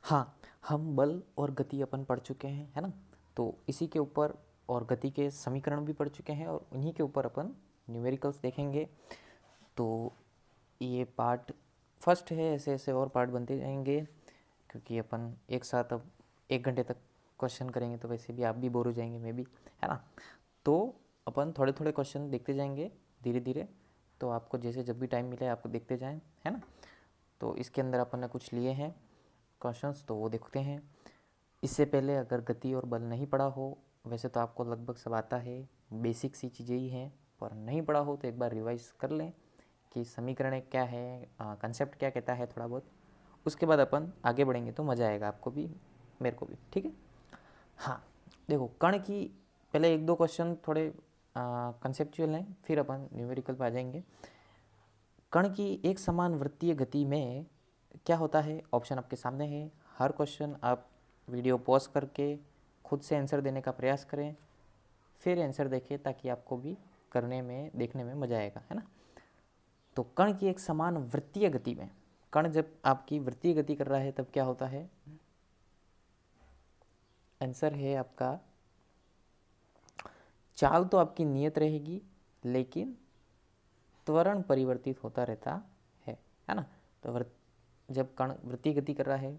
हाँ, हम बल और गति अपन पढ़ चुके हैं, है ना? तो इसी के ऊपर और गति के समीकरण भी पढ़ चुके हैं और उन्हीं के ऊपर अपन न्यूमेरिकल्स देखेंगे। तो ये पार्ट फर्स्ट है, ऐसे ऐसे और पार्ट बनते जाएंगे क्योंकि अपन एक साथ अब 1 घंटे तक क्वेश्चन करेंगे तो वैसे भी आप भी बोर हो जाएंगे, मैं भी, है ना? तो अपन थोड़े थोड़े क्वेश्चन देखते जाएंगे धीरे धीरे। तो आपको जैसे जब भी टाइम मिले आपको देखते जाएं, है ना? तो इसके अंदर अपन ने कुछ लिए हैं क्वेश्चंस, तो वो देखते हैं। इससे पहले अगर गति और बल नहीं पढ़ा हो, वैसे तो आपको लगभग सब आता है, बेसिक सी चीज़ें ही हैं, पर नहीं पढ़ा हो तो एक बार रिवाइज कर लें कि समीकरण क्या है, कंसेप्ट क्या कहता है थोड़ा बहुत। उसके बाद अपन आगे बढ़ेंगे तो मज़ा आएगा आपको भी, मेरे को भी, ठीक है? हाँ, देखो कण की पहले 1-2 क्वेश्चन थोड़े कंसेप्चुअल हैं, फिर अपन न्यूमेरिकल पे आ जाएंगे। कण की एक समान वृत्तीय गति में क्या होता है? ऑप्शन आपके सामने है। हर क्वेश्चन आप वीडियो पॉज करके खुद से आंसर देने का प्रयास करें, फिर आंसर देखें ताकि आपको भी करने में देखने में मजा आएगा, है ना? तो कण की एक समान वृत्तीय गति में, कण जब आपकी वृत्तीय गति कर रहा है तब क्या होता है? आंसर है आपका, चाल तो आपकी नियत रहेगी लेकिन त्वरण परिवर्तित होता रहता है ना? तो जब कण वृत्तीय गति कर रहा है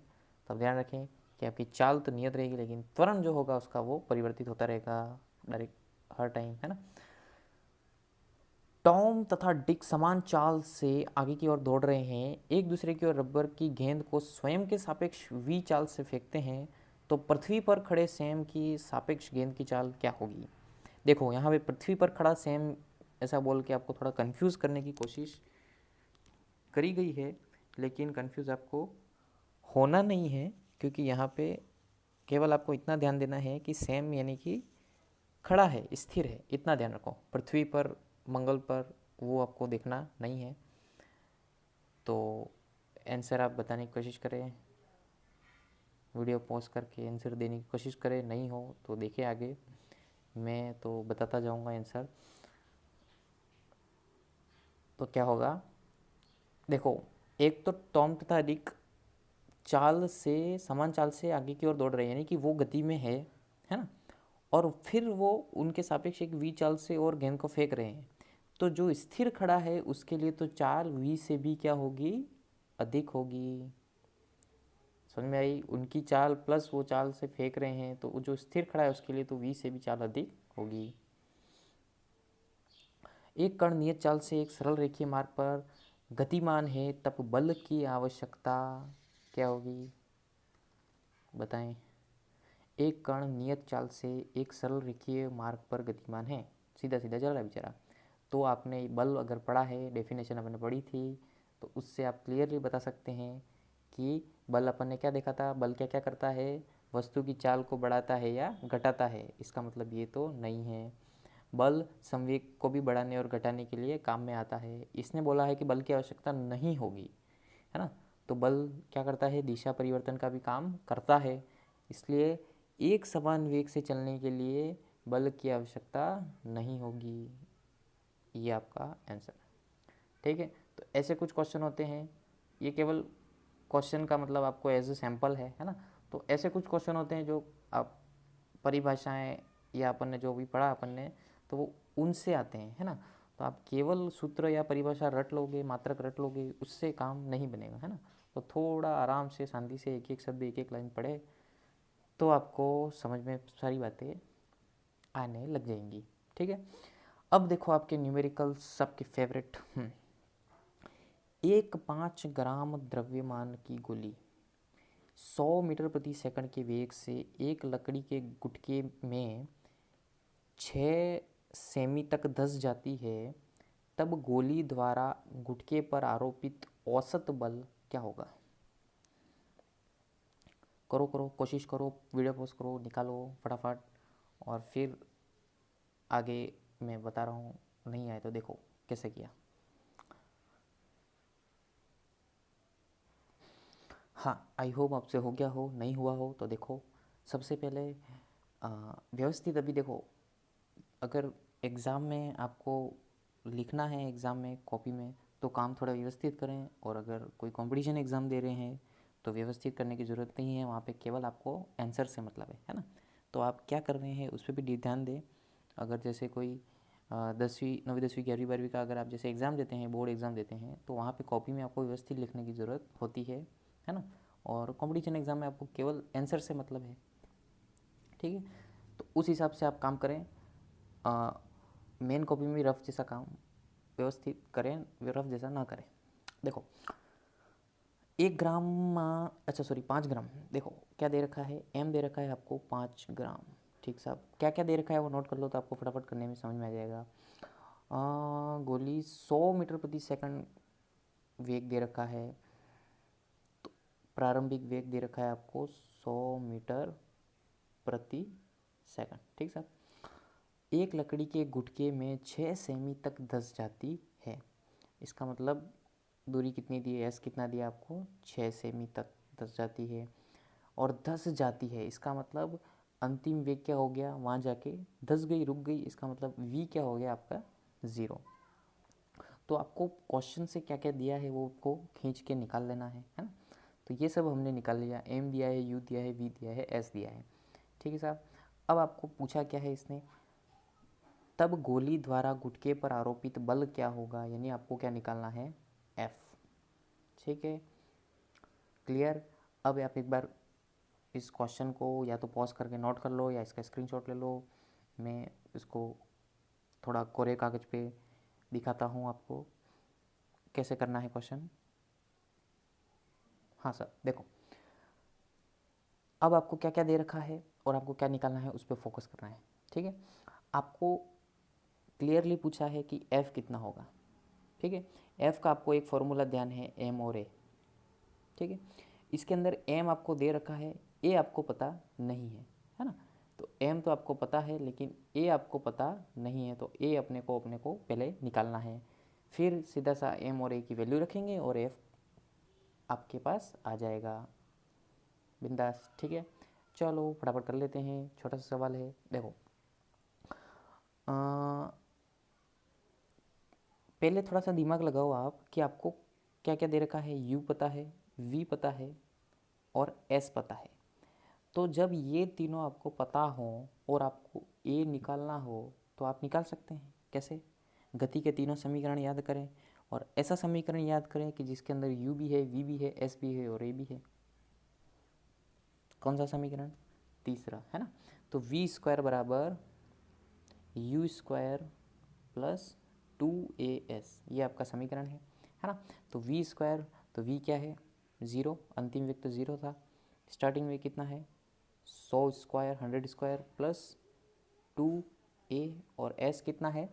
तब ध्यान रखें कि आपकी चाल तो नियत रहेगी लेकिन त्वरण जो होगा उसका वो परिवर्तित होता रहेगा डायरेक्ट हर टाइम, है ना? टॉम तथा डिक समान चाल से आगे की ओर दौड़ रहे हैं, एक दूसरे की ओर रबर की गेंद को स्वयं के सापेक्ष वी चाल से फेंकते हैं, तो पृथ्वी पर खड़े सैम की सापेक्ष गेंद की चाल क्या होगी? देखो यहाँ पे पृथ्वी पर खड़ा सैम ऐसा बोल के आपको थोड़ा कंफ्यूज करने की कोशिश करी गई है, लेकिन कंफ्यूज आपको होना नहीं है क्योंकि यहाँ पे केवल आपको इतना ध्यान देना है कि सैम यानी कि खड़ा है, स्थिर है, इतना ध्यान रखो। पृथ्वी पर, मंगल पर वो आपको देखना नहीं है। तो आंसर आप बताने की कोशिश करें, वीडियो पॉज करके आंसर देने की कोशिश करें, नहीं हो तो देखिए आगे, मैं तो बताता जाऊंगा आंसर। तो क्या होगा? देखो, एक तो टॉम तथा डिक चाल से, समान चाल से आगे की ओर दौड़ रहे हैं यानी कि वो गति में है ना? और फिर वो उनके सापेक्ष एक वी चाल से और गेंद को फेंक रहे हैं। तो जो स्थिर खड़ा है उसके लिए तो चाल वी से भी क्या होगी? अधिक होगी। समझ में आई? उनकी चाल प्लस वो चाल से फेंक रहे हैं तो जो स्थिर खड़ा है उसके लिए तो वी से भी चाल अधिक होगी। एक कण नियत चाल से एक सरल रेखीय मार्ग पर गतिमान है तब बल की आवश्यकता क्या होगी? बताएं। एक कण नियत चाल से एक सरल रेखीय मार्ग पर गतिमान है, सीधा सीधा चल रहा है बेचारा। तो आपने बल अगर पढ़ा है, डेफिनेशन आपने पढ़ी थी, तो उससे आप क्लियरली बता सकते हैं कि बल अपन ने क्या देखा था, बल क्या क्या करता है? वस्तु की चाल को बढ़ाता है या घटाता है। इसका मतलब ये तो नहीं है। बल संवेग को भी बढ़ाने और घटाने के लिए काम में आता है। इसने बोला है कि बल की आवश्यकता नहीं होगी, है ना? तो बल क्या करता है? दिशा परिवर्तन का भी काम करता है। इसलिए एक समान वेग से चलने के लिए बल की आवश्यकता नहीं होगी। ये आपका आंसर है, ठीक है? तो ऐसे कुछ क्वेश्चन होते हैं, ये केवल क्वेश्चन का मतलब आपको एज ए सैम्पल है ना? तो ऐसे कुछ क्वेश्चन होते हैं जो आप परिभाषाएं या अपन ने जो भी पढ़ा अपन ने, तो वो उनसे आते हैं, है ना? तो आप केवल सूत्र या परिभाषा रट लोगे, मात्रक रट लोगे, उससे काम नहीं बनेगा, है ना? तो थोड़ा आराम से शांति से एक एक शब्द एक एक लाइन पढ़े तो आपको समझ में सारी बातें आने लग जाएंगी, ठीक है? अब देखो आपके न्यूमेरिकल सबके फेवरेट, 1 5 ग्राम द्रव्यमान की गोली 100 मीटर प्रति सेकंड के वेग से एक लकड़ी के गुटके में 6 सेमी तक धंस जाती है, तब गोली द्वारा गुटके पर आरोपित औसत बल क्या होगा? करो करो, कोशिश करो, वीडियो पॉज करो, निकालो फटाफट, और फिर आगे मैं बता रहा हूँ, नहीं आए तो देखो कैसे किया। हाँ, आई होप आपसे हो गया हो, नहीं हुआ हो तो देखो। सबसे पहले व्यवस्थित अभी देखो, अगर एग्ज़ाम में आपको लिखना है, एग्ज़ाम में कॉपी में, तो काम थोड़ा व्यवस्थित करें। और अगर कोई कंपटीशन एग्ज़ाम दे रहे हैं तो व्यवस्थित करने की ज़रूरत नहीं है, वहाँ पे केवल आपको आंसर से मतलब है ना। तो आप क्या कर रहे हैं उस पर भी ध्यान दें। अगर जैसे कोई 10वीं 9वीं 10वीं 11वीं 12वीं का अगर आप जैसे एग्ज़ाम देते हैं, बोर्ड एग्ज़ाम देते हैं, तो वहाँ पे कॉपी में आपको व्यवस्थित लिखने की ज़रूरत होती है ना। और कंपटीशन एग्ज़ाम में आपको केवल आंसर से मतलब है, ठीक है। तो उस हिसाब से आप काम करें। मेन कॉपी में रफ जैसा काम व्यवस्थित करें, रफ जैसा ना करें। देखो 1 ग्राम, अच्छा सॉरी 5 ग्राम, देखो क्या दे रखा है, एम दे रखा है आपको 5 ग्राम। ठीक साहब, क्या क्या दे रखा है वो नोट कर लो तो आपको फटाफट करने में समझ में आ जाएगा। गोली 100 मीटर प्रति सेकंड वेग दे रखा है, तो प्रारंभिक वेग दे रखा है आपको 100 मीटर प्रति सेकंड। ठीक साहब, एक लकड़ी के गुटके में 6 सेमी तक धंस जाती है। इसका मतलब दूरी कितनी दी है, एस कितना दिया आपको, 6 सेमी तक धंस जाती है। और धंस जाती है इसका मतलब अंतिम वेग क्या हो गया, वहाँ जाके धंस गई, रुक गई, इसका मतलब वी क्या हो गया आपका 0। तो आपको क्वेश्चन से क्या क्या दिया है वो आपको खींच के निकाल लेना है ना। तो ये सब हमने निकाल लिया, एम दिया है, यू दिया है, वी दिया है, एस दिया है। ठीक है साहब, अब आपको पूछा क्या है इसने, तब गोली द्वारा गुटके पर आरोपित बल क्या होगा, यानी आपको क्या निकालना है, एफ। ठीक है, क्लियर। अब आप एक बार इस क्वेश्चन को या तो पॉज करके नोट कर लो या इसका स्क्रीनशॉट ले लो। मैं इसको थोड़ा कोरे कागज़ पे दिखाता हूँ आपको कैसे करना है क्वेश्चन। हाँ सर, देखो अब आपको क्या क्या दे रखा है और आपको क्या निकालना है उस पर फोकस करना है। ठीक है, आपको क्लियरली पूछा है कि एफ़ कितना होगा। ठीक है, एफ़ का आपको एक फॉर्मूला ध्यान है, एम और ए। ठीक है, इसके अंदर एम आपको दे रखा है, ए आपको पता नहीं है ना। तो एम तो आपको पता है लेकिन ए आपको पता नहीं है, तो ए अपने को पहले निकालना है। फिर सीधा सा एम और ए की वैल्यू रखेंगे और एफ आपके पास आ जाएगा बिंदास। ठीक है, चलो फटाफट कर लेते हैं, छोटा सा सवाल है। देखो पहले थोड़ा सा दिमाग लगाओ आप कि आपको क्या क्या दे रखा है, यू पता है, वी पता है और एस पता है। तो जब ये तीनों आपको पता हो और आपको ए निकालना हो तो आप निकाल सकते हैं। कैसे, गति के तीनों समीकरण याद करें और ऐसा समीकरण याद करें कि जिसके अंदर यू भी है, वी भी है, एस भी है और ए भी है। कौन सा समीकरण, तीसरा है ना। तो वी स्क्वायर बराबर यू स्क्वायर प्लस 2as, ये आपका समीकरण है ना। तो वी स्क्वायर, तो वी क्या है 0, अंतिम वेग तो 0 था। स्टार्टिंग वेग कितना है 100 स्क्वायर 100 स्क्वायर प्लस 2a और s कितना है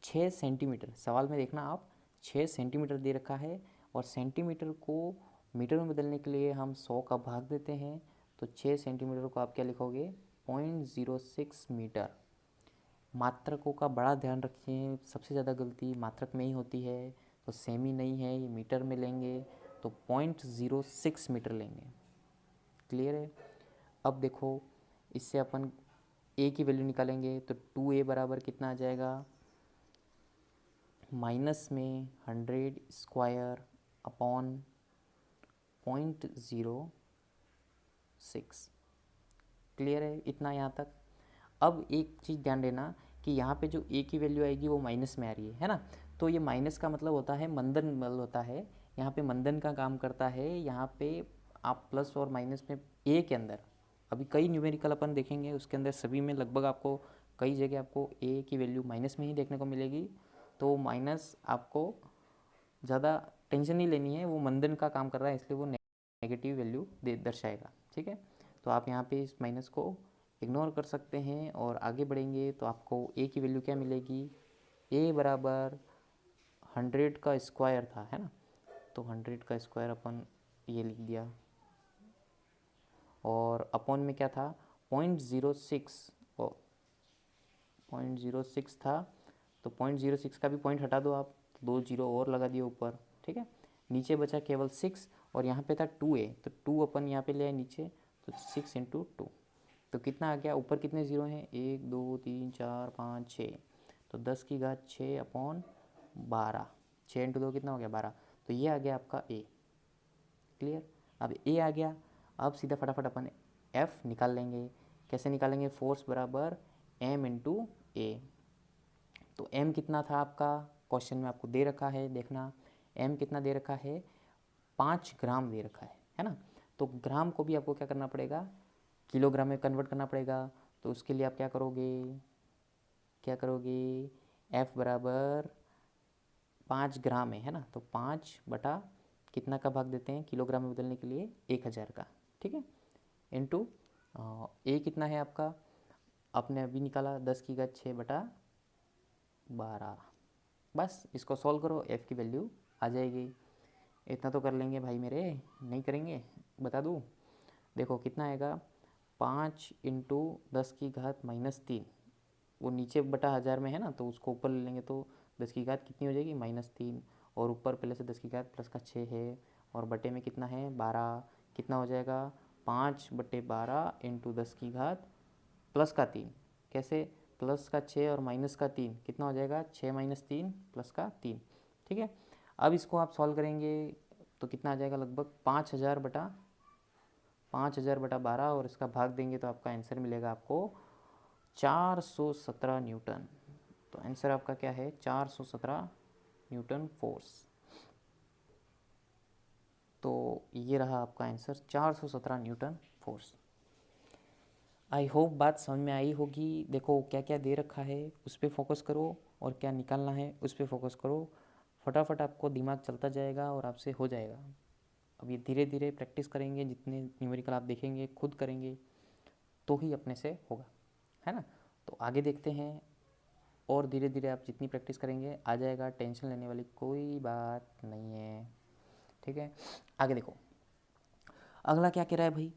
6 सेंटीमीटर। सवाल में देखना आप 6 सेंटीमीटर दे रखा है और सेंटीमीटर को मीटर में बदलने के लिए हम 100 का भाग देते हैं। तो 6 सेंटीमीटर को आप क्या लिखोगे 0.06 मीटर। मात्रकों का बड़ा ध्यान रखिए, सबसे ज़्यादा गलती मात्रक में ही होती है। तो सेमी नहीं है, ये मीटर में लेंगे तो 0.06 मीटर लेंगे। क्लियर है। अब देखो इससे अपन ए की वैल्यू निकालेंगे तो 2a बराबर कितना आ जाएगा, माइनस में 100 स्क्वायर अपॉन 0.06। क्लियर है इतना यहाँ तक। अब एक चीज़ ध्यान देना कि यहाँ पे जो ए की वैल्यू आएगी वो माइनस में आ रही है ना। तो ये माइनस का मतलब होता है मंदन बल होता है, यहाँ पे मंदन का काम करता है। यहाँ पे आप प्लस और माइनस में ए के अंदर अभी कई न्यूमेरिकल अपन देखेंगे, उसके अंदर सभी में लगभग आपको कई जगह आपको ए की वैल्यू माइनस में ही देखने को मिलेगी। तो माइनस आपको ज़्यादा टेंशन नहीं लेनी है, वो मंदन का काम कर रहा है इसलिए वो नेगेटिव वैल्यू दे दर्शाएगा। ठीक है, तो आप यहाँ पे इस माइनस को इग्नोर कर सकते हैं और आगे बढ़ेंगे तो आपको ए की वैल्यू क्या मिलेगी, ए बराबर 100 का स्क्वायर था है ना। तो 100 का स्क्वायर अपन ये लिख दिया और अपॉन में क्या था 0.06, 0.06 था। तो 0.06 का भी पॉइंट हटा दो आप, तो 2 जीरो और लगा दिए ऊपर। ठीक है, नीचे बचा केवल 6 और यहाँ पे था 2a, तो 2 अपन यहाँ पे ले आए नीचे, तो 6 × 2। तो कितना आ गया, ऊपर कितने ज़ीरो हैं 1 2 3 4 5 6, तो 10 की घात 6 अपॉन 12, 6 × 2 कितना हो गया 12। तो ये आ गया आपका ए। क्लियर। अब ए आ गया, अब सीधा फटाफट अपन एफ निकाल लेंगे। कैसे निकालेंगे? फोर्स बराबर एम इंटू ए। तो एम कितना था आपका, क्वेश्चन में आपको दे रखा है, देखना एम कितना दे रखा है, 5 ग्राम दे रखा है ना। तो ग्राम को भी आपको क्या करना पड़ेगा, किलोग्राम में कन्वर्ट करना पड़ेगा। तो उसके लिए आप क्या करोगे, एफ बराबर 5 ग्राम है ना, तो 5 बटा कितना का भाग देते हैं किलोग्राम में बदलने के लिए, 1000 का, ठीक है, इंटू ए कितना है आपका, आपने अभी निकाला 10⁻6/12। बस इसको सॉल्व करो, एफ़ की वैल्यू आ जाएगी। इतना तो कर लेंगे भाई मेरे, नहीं करेंगे बता दूँ। देखो कितना आएगा, 5 इंटू 10⁻³ वो नीचे बटा 1000 में है ना, तो उसको ऊपर ले लेंगे तो 10 की घात कितनी हो जाएगी, -3, और ऊपर पहले से 10 की घात+6 है, और बटे में कितना है 12, कितना हो जाएगा 5/12 इंटू 10 की घात+3। कैसे, +6 और -3 कितना हो जाएगा, 6 - 3 +3, ठीक है। अब इसको आप सॉल्व करेंगे तो कितना आ जाएगा, लगभग 5000/12, और इसका भाग देंगे तो आपका आंसर मिलेगा आपको 417 न्यूटन। तो आंसर आपका क्या है, 417 न्यूटन फोर्स। तो ये रहा आपका answer, 417 Newton force. I hope बात समझ में आई होगी। देखो क्या क्या दे रखा है उस पर फोकस करो, और क्या निकालना है उस पर फोकस करो, फटाफट आपको दिमाग चलता जाएगा और आपसे हो जाएगा। अब ये धीरे धीरे प्रैक्टिस करेंगे, जितने न्यूमेरिकल आप देखेंगे खुद करेंगे तो ही अपने से होगा, है ना। तो आगे देखते हैं, और धीरे धीरे आप जितनी प्रैक्टिस करेंगे आ जाएगा, टेंशन लेने वाली कोई बात नहीं है, ठीक है। आगे देखो, अगला क्या कह रहा है भाई,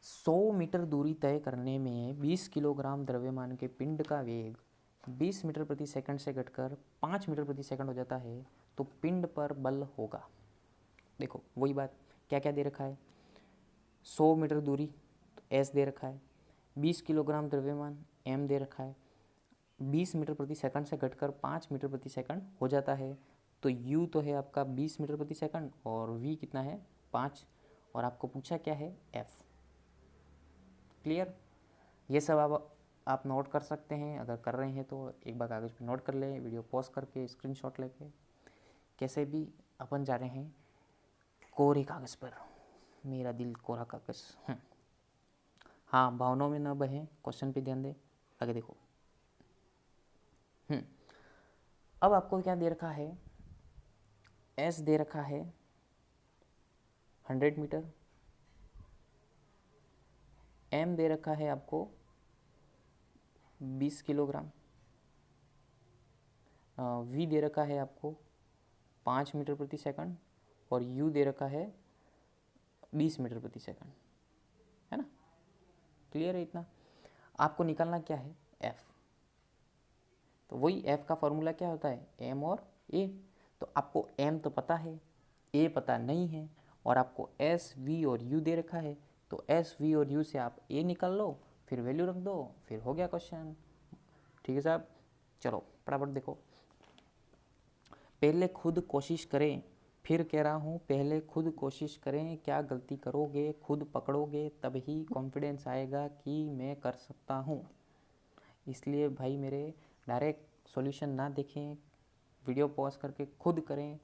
100 मीटर दूरी तय करने में 20 किलोग्राम द्रव्यमान के पिंड का वेग 20 मीटर प्रति सेकंड से घटकर 5 मीटर प्रति सेकंड हो जाता है, तो पिंड पर बल होगा। देखो वही बात, क्या क्या दे रखा है, 100 मीटर दूरी तो एस दे रखा है, 20 किलोग्राम द्रव्यमान एम दे रखा है, 20 मीटर प्रति सेकंड से घटकर 5 मीटर प्रति सेकंड हो जाता है, तो u तो है आपका 20 मीटर प्रति सेकंड, और v कितना है 5, और आपको पूछा क्या है f। क्लियर, ये सब आप नोट कर सकते हैं, अगर कर रहे हैं तो एक बार कागज़ पे नोट कर लें, वीडियो पॉज करके स्क्रीनशॉट लेके। कैसे भी अपन जा रहे हैं कोरे कागज़ पर, मेरा दिल कोरा कागज़। हाँ, भावनाओं में न बहें, क्वेश्चन पे ध्यान दें। आगे देखो, अब आपको क्या दे रखा है, एस दे रखा है 100 मीटर, एम दे रखा है आपको 20 किलोग्राम, वी दे रखा है आपको 5 मीटर प्रति सेकंड, और यू दे रखा है 20 मीटर प्रति सेकंड, है ना। क्लियर है इतना। आपको निकालना क्या है, एफ। तो वही एफ का फॉर्मूला क्या होता है, एम और ए। तो आपको एम तो पता है, ए पता नहीं है, और आपको एस वी और यू दे रखा है, तो एस वी और यू से आप ए निकाल लो, फिर वैल्यू रख दो, फिर हो गया क्वेश्चन। ठीक है साहब, चलो फटाफट देखो। पहले खुद कोशिश करें, फिर कह रहा हूँ पहले खुद कोशिश करें, क्या गलती करोगे खुद पकड़ोगे, तब ही कॉन्फिडेंस आएगा कि मैं कर सकता हूँ। इसलिए भाई मेरे, डायरेक्ट सॉल्यूशन ना देखें, वीडियो पॉज करके खुद करें,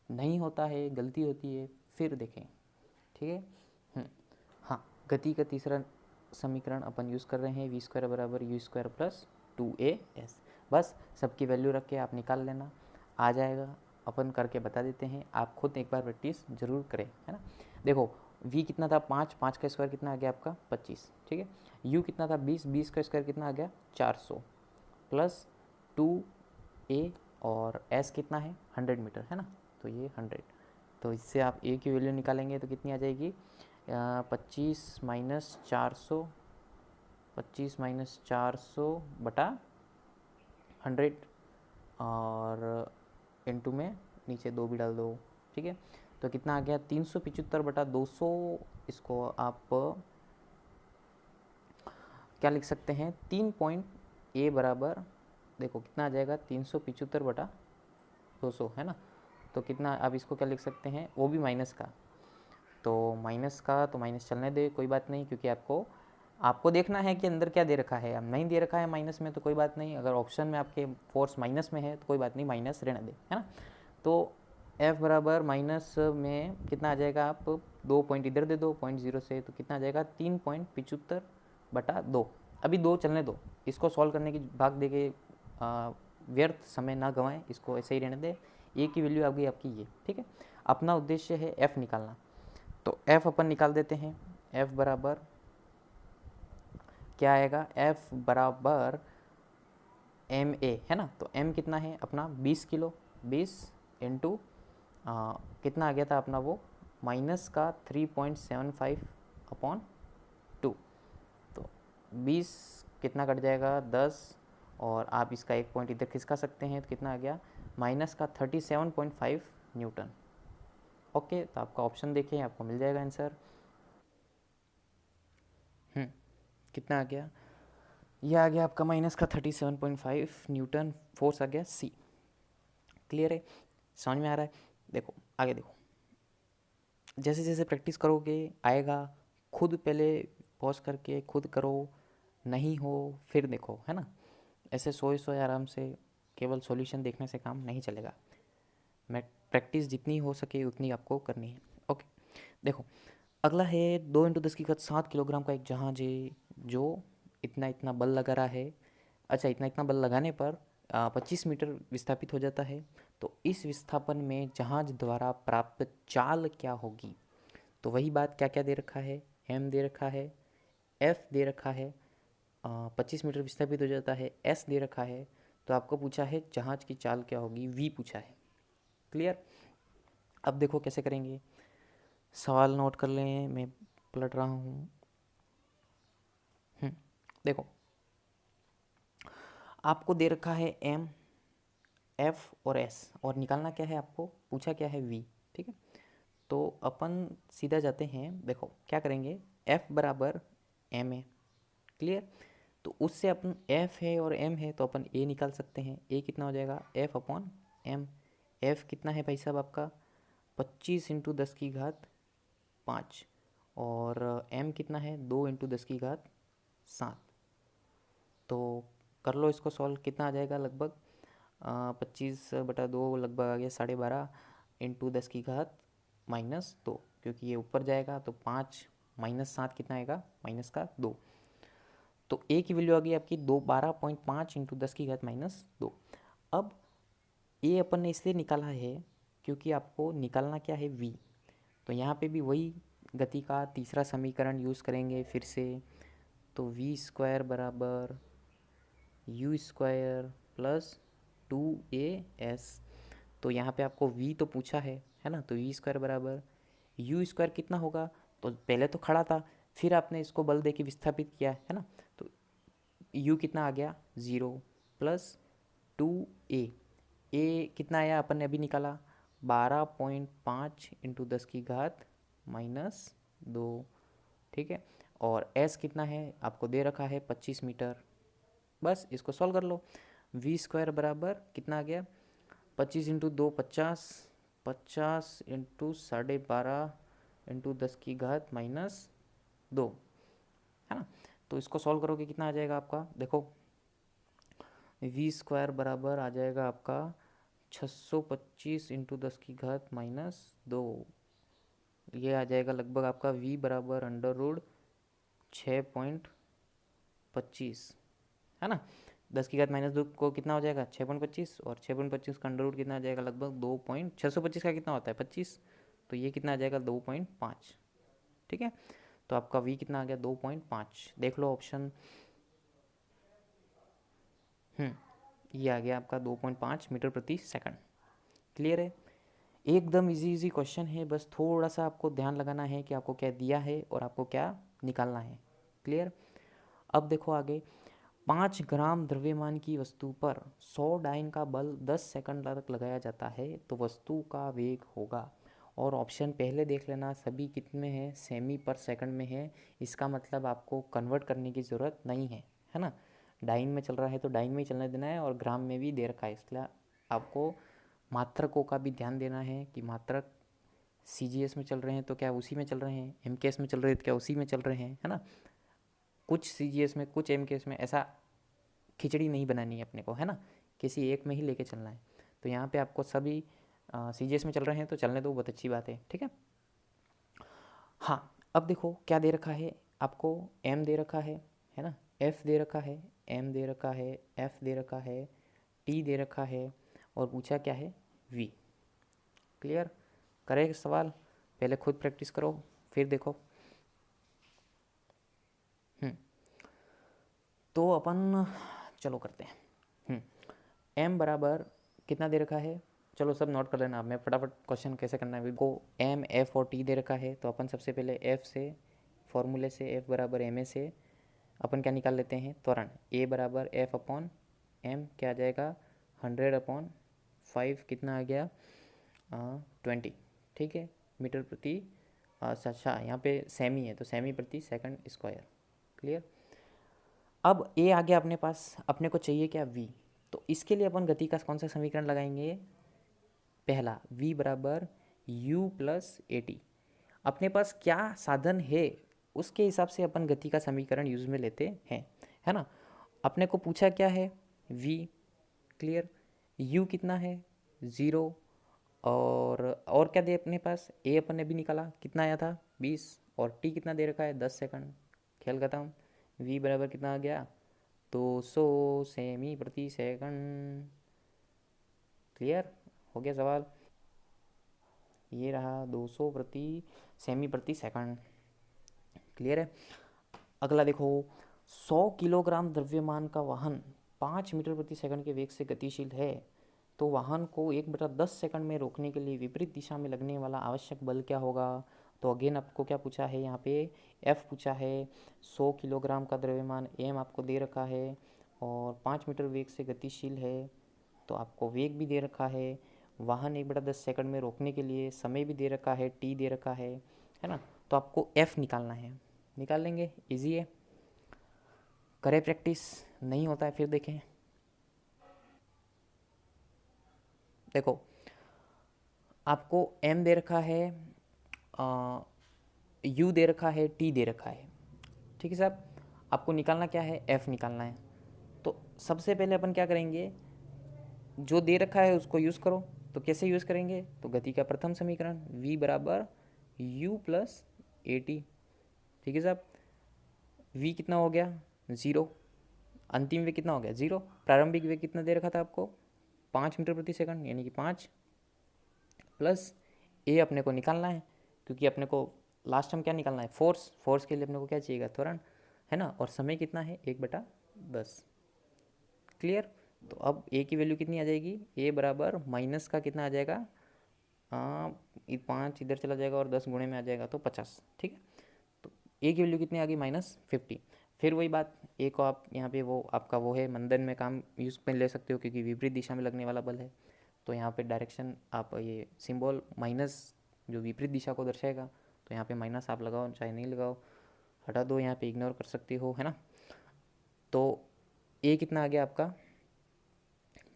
नहीं होता है गलती होती है फिर देखें, ठीक है। हाँ, गति का तीसरा समीकरण अपन यूज़ कर रहे हैं, v² बराबर u² प्लस 2as। बस सबकी वैल्यू रख के आप निकाल लेना, आ जाएगा। अपन करके बता देते हैं, आप खुद एक बार प्रैक्टिस जरूर करें, है ना। देखो v कितना था 5, 5 का स्क्वायर कितना आ गया आपका 25, ठीक है। u कितना था 20, 20 का स्क्वायर कितना आ गया 400, प्लस 2a, और s कितना है 100 मीटर, है ना, तो ये 100। तो इससे आप a की वैल्यू निकालेंगे तो कितनी आ जाएगी, 25 - 400, 25 - 400 बटा 100, और इनटू में नीचे 2 भी डाल दो, ठीक है। तो कितना आ गया 375/200। इसको आप क्या लिख सकते हैं, 3 पॉइंट ए बराबर, देखो कितना आ जाएगा 375/200, है ना। तो कितना, अब इसको क्या लिख सकते हैं, वो भी माइनस का, तो माइनस का तो माइनस चलने दे, कोई बात नहीं, क्योंकि आपको देखना है कि अंदर क्या दे रखा है। अब नहीं दे रखा है माइनस में तो कोई बात नहीं, अगर ऑप्शन में आपके फोर्स माइनस में है तो कोई बात नहीं, माइनस रहने दे, है ना। तो F बराबर माइनस में कितना आ जाएगा, आप 2 पॉइंट इधर दे दो, 0.0 से, तो कितना आ जाएगा 3.75/2। अभी 2 चलने दो, इसको सॉल्व करने की भाग दे के व्यर्थ समय ना गंवाएं, इसको ऐसे ही रहने दे। ए की वैल्यू आ गई आपकी ये, ठीक है। अपना उद्देश्य है F निकालना, तो F अपन निकाल देते हैं। F बराबर क्या आएगा, F बराबर MA, है ना। तो M कितना है अपना 20 किलो, 20 इंटू कितना आ गया था अपना वो, माइनस का 3.75/2। तो 20 कितना कट जाएगा 10, और आप इसका एक पॉइंट इधर खिसका सकते हैं, तो कितना आ गया माइनस का 37.5 न्यूटन। ओके, तो आपका ऑप्शन देखें, आपको मिल जाएगा आंसर। कितना आ गया, ये आ गया आपका माइनस का 37.5 न्यूटन फोर्स आ गया सी। क्लियर है, समझ में आ रहा है। देखो आगे देखो, जैसे जैसे प्रैक्टिस करोगे आएगा, खुद पहले पॉज करके खुद करो, नहीं हो फिर देखो, है ना। ऐसे सोए सोए आराम से केवल सॉल्यूशन देखने से काम नहीं चलेगा। मैं प्रैक्टिस जितनी हो सके उतनी आपको करनी है। ओके, देखो अगला है 2 × 10⁻7 किलोग्राम का एक जहाज है जो इतना इतना बल लगा रहा है। अच्छा, इतना इतना बल लगाने पर 25 मीटर विस्थापित हो जाता है। तो इस विस्थापन में जहाज द्वारा प्राप्त चाल क्या होगी। तो वही बात, क्या क्या दे रखा है, m दे रखा है, f दे रखा है, 25 मीटर विस्थापित हो जाता है, s दे रखा है। तो आपको पूछा है जहाज की चाल क्या होगी, v पूछा है। क्लियर। अब देखो कैसे करेंगे, सवाल नोट कर लें, मैं पलट रहा हूँ। देखो आपको दे रखा है m, f और s, और निकालना क्या है, आपको पूछा क्या है v, ठीक है। तो अपन सीधा जाते हैं, देखो क्या करेंगे, f बराबर m है। क्लियर। तो उससे अपन f है और m है तो अपन a निकाल सकते हैं। a कितना हो जाएगा, f/m। f कितना है भाई साहब आपका 25 × 10⁵ और m कितना है 2 × 10⁻7। तो कर लो इसको सॉल्व, कितना आ जाएगा लगभग 25/2 लगभग आ गया 12.5 × 10⁻², क्योंकि ये ऊपर जाएगा तो 5 -7 कितना आएगा -2। तो a की वैल्यू आ गई आपकी 12.5 × 10⁻²। अब a अपन ने इसलिए निकाला है क्योंकि आपको निकालना क्या है v। तो यहाँ पे भी वही गति का तीसरा समीकरण यूज़ करेंगे फिर से। तो v² बराबर u² प्लस 2as। तो यहाँ पे आपको v तो पूछा है ना। तो v² बराबर u² कितना होगा, तो पहले तो खड़ा था, फिर आपने इसको बल दे के विस्थापित किया है ना। तो u कितना आ गया 0 प्लस 2a। a कितना आया अपन ने अभी निकाला 12.5 × 10⁻², ठीक है। और s कितना है आपको दे रखा है 25 मीटर। बस इसको सॉल्व कर लो। v² बराबर कितना आ गया 25 × 2 50, 50 × 12.5 × 10⁻², है ना। तो इसको सॉल्व करोगे कितना आ जाएगा आपका, देखो v² बराबर आ जाएगा आपका 625 × 10⁻²। ये आ जाएगा लगभग आपका v बराबर √6.25, है ना। 10⁻² को कितना हो जाएगा 6.25, और 6.25 का अंडर रूट कितना आ जाएगा लगभग 625 का कितना होता है 25, तो ये कितना आ जाएगा 2.5, ठीक है। तो आपका v कितना आ गया 2.5। देख लो ऑप्शन, ये आ गया आपका 2.5 मीटर प्रति सेकंड। क्लियर है, एकदम इजी क्वेश्चन है, बस थोड़ा सा आपको ध्यान लगाना है कि आपको क्या दिया है और आपको क्या निकालना है। क्लियर। अब देखो आगे, 5 ग्राम द्रव्यमान की वस्तु पर 100 डाइन का बल 10 सेकंड तक लगाया जाता है तो वस्तु का वेग होगा। और ऑप्शन पहले देख लेना, सभी कितने हैं सेमी पर सेकंड में है, इसका मतलब आपको कन्वर्ट करने की ज़रूरत नहीं है ना। डाइन में चल रहा है तो डाइन में ही चलने देना है, और ग्राम में भी दे रखा है, इसलिए आपको मात्रकों का भी ध्यान देना है कि मात्रक CGS में चल रहे हैं तो क्या उसी में चल रहे हैं, MKS में चल रहे हैं तो क्या उसी में चल रहे हैं, है ना। कुछ CGS में कुछ MKS में, ऐसा खिचड़ी नहीं बनानी है अपने को, है ना, किसी एक में ही लेके चलना है। तो यहाँ पे आपको सभी CGS में चल रहे हैं तो चलने दो, बहुत अच्छी बात है, ठीक है। हाँ, अब देखो क्या दे रखा है आपको, M दे रखा है ना, F दे रखा है, M दे रखा है, F दे रखा है, T दे रखा है, और पूछा क्या है, V। क्लियर, करें सवाल, पहले खुद प्रैक्टिस करो फिर देखो। तो अपन चलो करते हैं। M बराबर कितना दे रखा है, चलो सब नोट कर लेना, मैं फटाफट क्वेश्चन कैसे करना है। को M, F और T दे रखा है, तो अपन सबसे पहले F से, फॉर्मूले से F बराबर ma से अपन क्या निकाल लेते हैं, त्वरण। A बराबर F अपॉन M क्या आ जाएगा, 100/5 कितना आ गया, 20, ठीक है, मीटर प्रति, अच्छा यहाँ पे सेमी है तो सेमी प्रति सेकंड स्क्वायर। क्लियर। अब A आ गया अपने पास, अपने को चाहिए क्या, V। तो इसके लिए अपन गति का कौन सा समीकरण लगाएंगे, पहला, V बराबर U प्लस AT। अपने पास क्या साधन है उसके हिसाब से अपन गति का समीकरण यूज में लेते हैं, है ना। अपने को पूछा क्या है, V। क्लियर। U कितना है, 0। और क्या दे अपने पास, A अपन ने भी निकाला, कितना आया था, 20, और T कितना दे रखा है, 10 सेकंड। खेल खत्म। V बराबर कितना आ गया, 200 सेमी प्रति सेकंड। क्लियर हो गया सवाल, ये रहा 200 प्रति सेमी प्रति सेकंड। क्लियर है। अगला देखो, 100 किलोग्राम द्रव्यमान का वाहन 5 मीटर प्रति सेकंड के वेग से गतिशील है, तो वाहन को 1/10 सेकंड में रोकने के लिए विपरीत दिशा में लगने वाला आवश्यक बल क्या होगा। तो अगेन आपको क्या पूछा है यहाँ पे, F पूछा है, 100 किलोग्राम का द्रव्यमान, M आपको दे रखा है, और 5 मीटर वेग से गतिशील है, तो आपको वेग भी दे रखा है, वाहन 1/10 सेकंड में रोकने के लिए समय भी दे रखा है, T दे रखा है ना। तो आपको F निकालना है, निकाल लेंगे, इजी है, करें प्रैक्टिस, नहीं होता है फिर देखें। देखो आपको M दे रखा है, U दे रखा है, T दे रखा है, ठीक है साहब। आपको निकालना क्या है, F निकालना है। तो सबसे पहले अपन क्या करेंगे, जो दे रखा है उसको यूज़ करो। तो कैसे यूज़ करेंगे, तो गति का प्रथम समीकरण, V बराबर U प्लस AT, ठीक है साहब। V कितना हो गया, 0, अंतिम वेग कितना हो गया, 0, प्रारंभिक वेग कितना दे रखा था आपको, 5 मीटर प्रति सेकंड, यानी कि 5, प्लस A अपने को निकालना है, क्योंकि अपने को लास्ट टाइम क्या निकालना है, फोर्स। फोर्स के लिए अपने को क्या चाहिएगा, त्वरण, है ना, और समय कितना है, 1/10। क्लियर। तो अब A की वैल्यू कितनी आ जाएगी, A बराबर माइनस का कितना आ जाएगा, 5 इधर चला जाएगा और 10 गुणे में आ जाएगा तो 50, ठीक है। तो A की वैल्यू कितनी आ गई, -50। फिर वही बात, A को आप यहाँ पे वो आपका वो है, मंदन में काम यूज़ में ले सकते हो, क्योंकि विपरीत दिशा में लगने वाला बल है। तो यहाँ पे डायरेक्शन आप ये सिंबल माइनस जो विपरीत दिशा को दर्शाएगा, तो यहाँ पे माइनस आप लगाओ चाहे नहीं लगाओ, हटा दो, यहाँ पे इग्नोर कर सकते हो, है ना। तो A कितना आ गया आपका,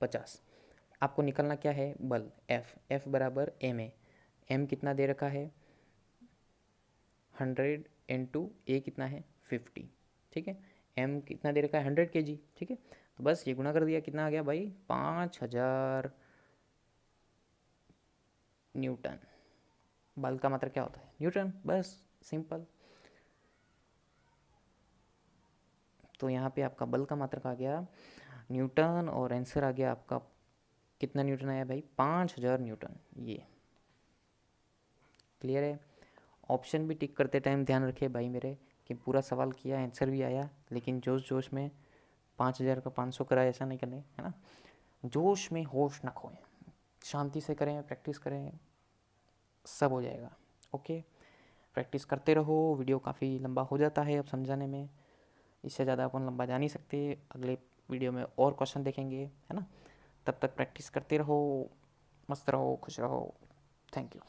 50। आपको निकलना क्या है, बल, F बराबर M कितना दे रखा है, 100 इंटू A कितना है, 50, ठीक है। M कितना दे रखा है, 100 kg, ठीक है। तो बस ये गुना कर दिया, कितना आ गया भाई, 5000 न्यूटन। बल का मात्रा क्या होता है, न्यूटन, बस सिंपल। तो यहाँ पे आपका बल का मात्रक आ गया न्यूटन, और आंसर आ गया आपका कितना न्यूटन आया भाई, 5000 न्यूटन। ये क्लियर है। ऑप्शन भी टिक करते टाइम ध्यान रखे भाई मेरे, कि पूरा सवाल किया, आंसर भी आया, लेकिन जोश जोश में 5000 का 500 कराए, ऐसा नहीं करने, है ना। जोश में होश ना खोएं, शांति से करें, प्रैक्टिस करें, सब हो जाएगा। ओके, प्रैक्टिस करते रहो। वीडियो काफ़ी लंबा हो जाता है अब समझाने में, इससे ज़्यादा अपन लंबा जा नहीं सकते। अगले वीडियो में और क्वेश्चन देखेंगे, है ना। तब तक प्रैक्टिस करते रहो, मस्त रहो, खुश रहो। Thank you.